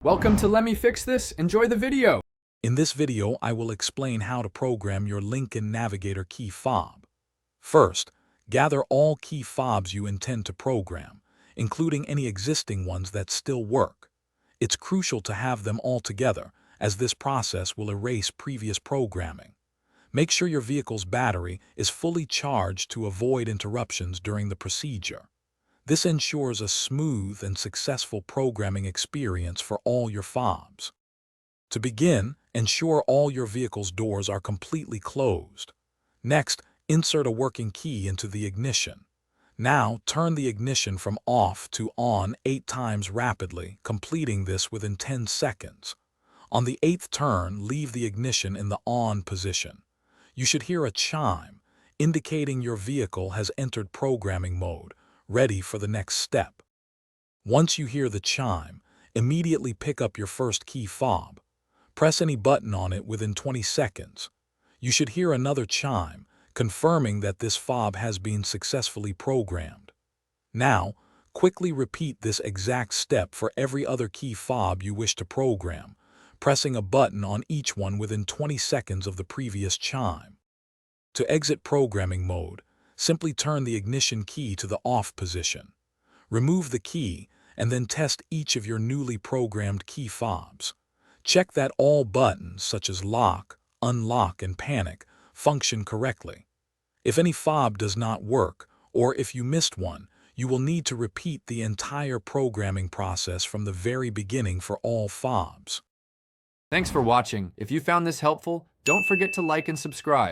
Welcome to Let Me Fix This. Enjoy the video. In this video, I will explain how to program your Lincoln Navigator key fob. First, gather all key fobs you intend to program, including any existing ones that still work. It's crucial to have them all together, as this process will erase previous programming. Make sure your vehicle's battery is fully charged to avoid interruptions during the procedure. This ensures a smooth and successful programming experience for all your fobs. To begin, ensure all your vehicle's doors are completely closed. Next, insert a working key into the ignition. Now, turn the ignition from off to on 8 times rapidly, completing this within 10 seconds. On the 8th turn, leave the ignition in the on position. You should hear a chime, indicating your vehicle has entered programming mode, ready for the next step. Once you hear the chime, immediately pick up your first key fob. Press any button on it within 20 seconds. You should hear another chime, confirming that this fob has been successfully programmed. Now, quickly repeat this exact step for every other key fob you wish to program, pressing a button on each one within 20 seconds of the previous chime. To exit programming mode, simply turn the ignition key to the off position. Remove the key and then test each of your newly programmed key fobs. Check that all buttons such as lock, unlock, and panic function correctly. If any fob does not work, or if you missed one, you will need to repeat the entire programming process from the very beginning for all fobs. Thanks for watching. If you found this helpful, don't forget to like and subscribe.